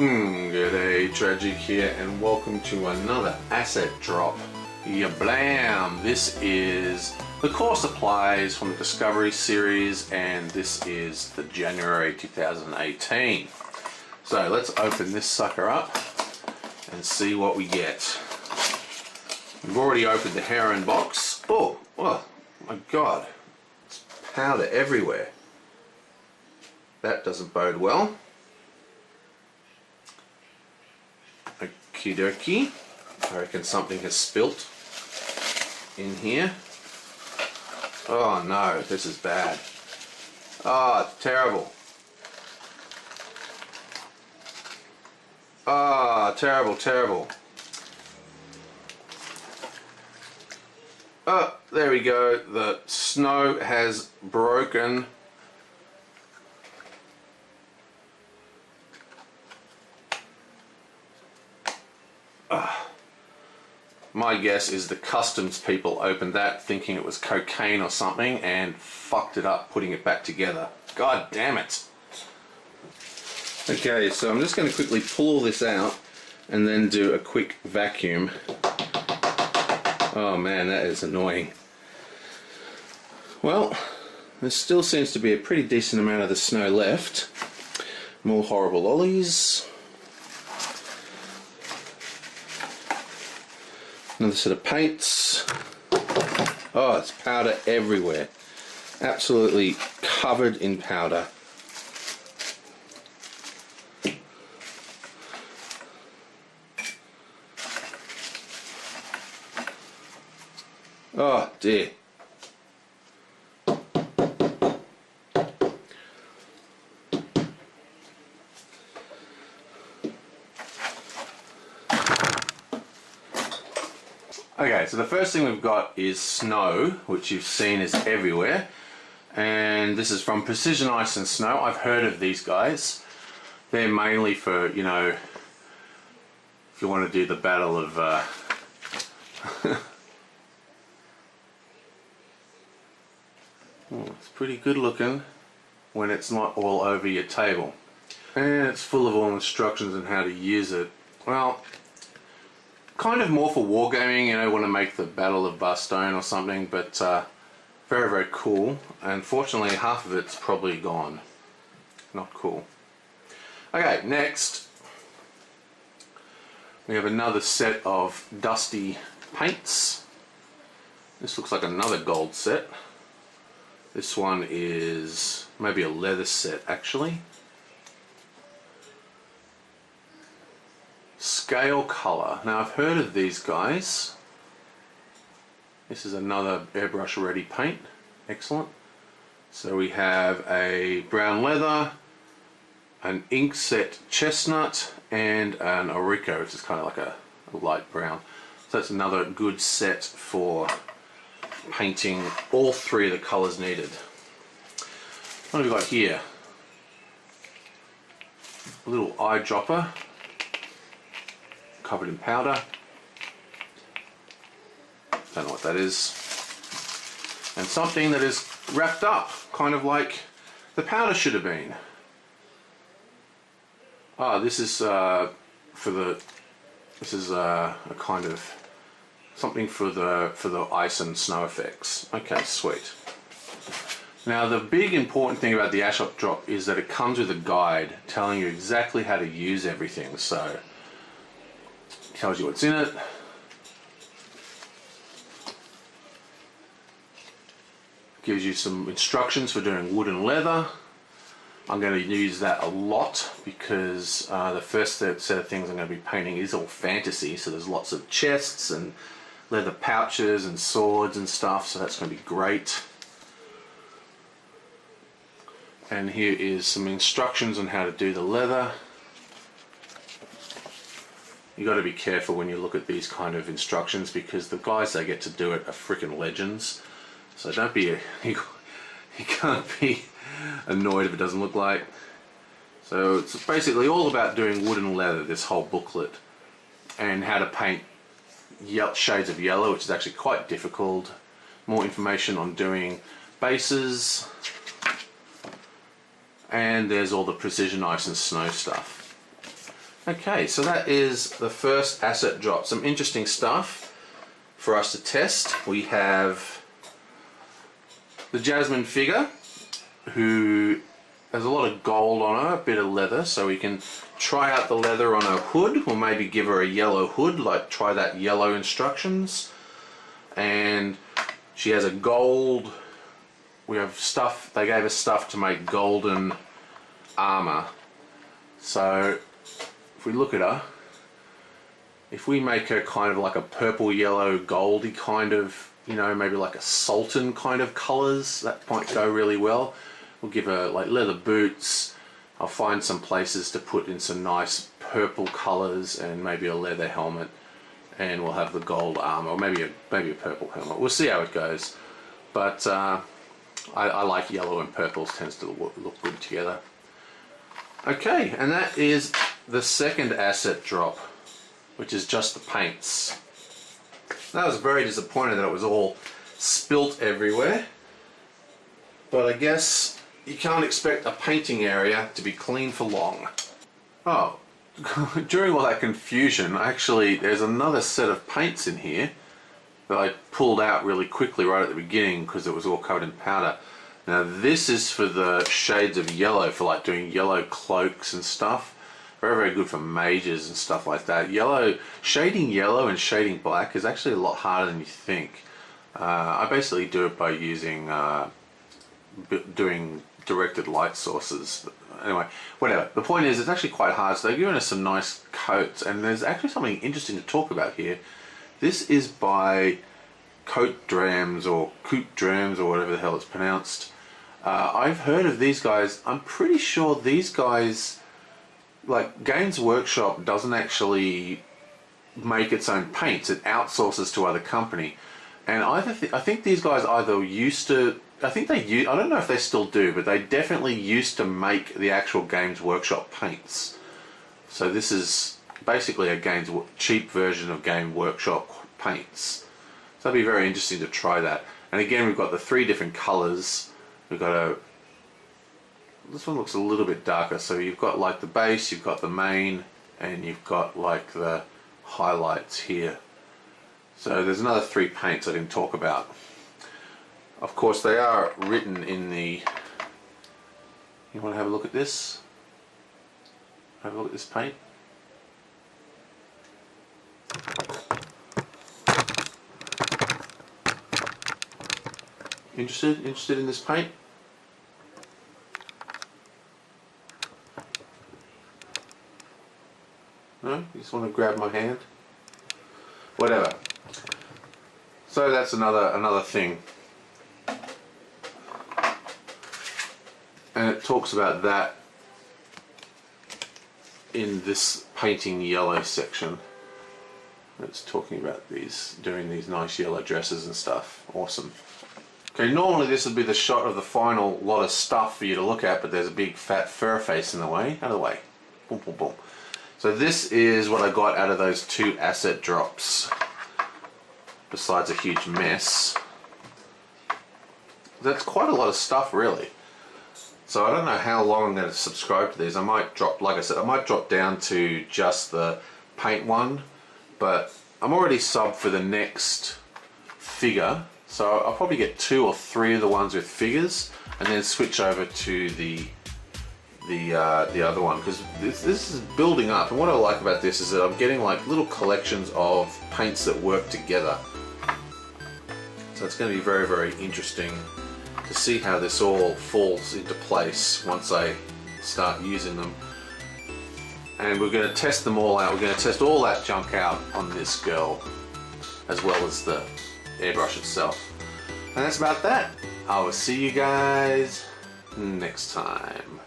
G'day, Tragic here, and welcome to another asset drop. Blam! This is the Core Supplies from the Discovery series, and this is the January 2018. So let's open this sucker up and see what we get. We've already opened the Heron box. Oh my god, it's powder everywhere. That doesn't bode well. Okie dokie. I reckon something has spilt in here. Oh no, this is bad. Oh, it's terrible. Ah, terrible, terrible. Oh, there we go. The snow has broken. My guess is the customs people opened that thinking it was cocaine or something and fucked it up putting it back together. God damn it. Okay, so I'm just going to quickly pull all this out and then do a quick vacuum. Oh man, that is annoying. Well, there still seems to be a pretty decent amount of the snow left. More horrible lollies. Another set of paints. Oh, it's powder everywhere. Absolutely covered in powder. Oh dear. Okay, so the first thing we've got is snow, which you've seen is everywhere. And this is from Precision Ice and Snow. I've heard of these guys. They're mainly for, you know, if you want to do the battle of... it's pretty good looking when it's not all over your table. And it's full of all instructions on how to use it. Well, kind of more for wargaming, you know, want to make the Battle of Bastogne or something, but very, very cool. Unfortunately, half of it's probably gone. Not cool. Okay, next we have another set of dusty paints. This looks like another gold set. This one is maybe a leather set, actually. Scale Color. Now I've heard of these guys. This is another airbrush ready paint. Excellent. So we have a brown leather, an ink set chestnut, and an Orico, which is kind of like a light brown. So that's another good set for painting all three of the colors needed. What have we got here? A little eyedropper covered in powder. Don't know what that is. And something that is wrapped up, kind of like the powder should have been. Ah, this is a kind of something for the ice and snow effects. Okay, sweet. Now the big important thing about the asset drop is that it comes with a guide telling you exactly how to use everything. So tells you what's in it. Gives you some instructions for doing wood and leather. I'm going to use that a lot because the first set of things I'm going to be painting is all fantasy, so there's lots of chests and leather pouches and swords and stuff, so that's going to be great. And here is some instructions on how to do the leather. You got to be careful when you look at these kind of instructions because the guys that get to do it are freaking legends. So don't be you can't be annoyed if it doesn't look like. So it's basically all about doing wood and leather, this whole booklet, and how to paint shades of yellow, which is actually quite difficult. More information on doing bases, and there's all the Precision Ice and Snow stuff. Okay, so that is the first asset drop. Some interesting stuff for us to test. We have the Jasmine figure, who has a lot of gold on her, a bit of leather, so we can try out the leather on her hood. We'll maybe give her a yellow hood, like try that yellow instructions. And she has a gold, we have stuff, they gave us stuff to make golden armor. So if we look at her, if we make her kind of like a purple, yellow, goldy kind of, you know, maybe like a Sultan kind of colors, that might go really well. We'll give her like leather boots. I'll find some places to put in some nice purple colors and maybe a leather helmet, and we'll have the gold armor, or maybe a purple helmet. We'll see how it goes. But I like yellow and purple, tends to look good together. Okay, and that is the second asset drop, which is just the paints. I was very disappointed that it was all spilt everywhere, but I guess you can't expect a painting area to be clean for long. Oh, during all that confusion, actually there's another set of paints in here that I pulled out really quickly right at the beginning because it was all covered in powder. Now this is for the shades of yellow, for like doing yellow cloaks and stuff. Very, very good for mages and stuff like that. Shading yellow and shading black is actually a lot harder than you think. I basically do it by using doing directed light sources. Anyway, whatever. The point is, it's actually quite hard. So they've given us some nice coats, and there's actually something interesting to talk about here. This is by Coat Drams or whatever the hell it's pronounced. I've heard of these guys. I'm pretty sure these guys, like Games Workshop doesn't actually make its own paints. It outsources to other company. And I think these guys either used to, I don't know if they still do, but they definitely used to make the actual Games Workshop paints. So this is basically a cheap version of Game Workshop paints. So that'd be very interesting to try that. And again, we've got the 3 different colors. We've got this one looks a little bit darker. So you've got like the base, you've got the main, and you've got like the highlights here. So there's another 3 paints I didn't talk about. Of course, they are written in the... You want to have a look at this? Have a look at this paint. Interested in this paint? No? You just want to grab my hand? Whatever. So that's another thing. And it talks about that in this painting yellow section. It's talking about doing these nice yellow dresses and stuff. Awesome. Okay, normally this would be the shot of the final lot of stuff for you to look at, but there's a big fat fur face in the way. Out of the way. Boom, boom, boom. So this is what I got out of those 2 asset drops. Besides a huge mess. That's quite a lot of stuff, really. So I don't know how long I'm going to subscribe to these. I might drop, like I said, I might drop down to just the paint one, but I'm already subbed for the next figure, so I'll probably get 2 or 3 of the ones with figures, and then switch over to the other one, because this is building up. And what I like about this is that I'm getting like little collections of paints that work together. So it's going to be very, very interesting to see how this all falls into place once I start using them. And we're going to test them all out. We're going to test all that junk out on this girl, as well as the airbrush itself. And that's about that. I will see you guys next time.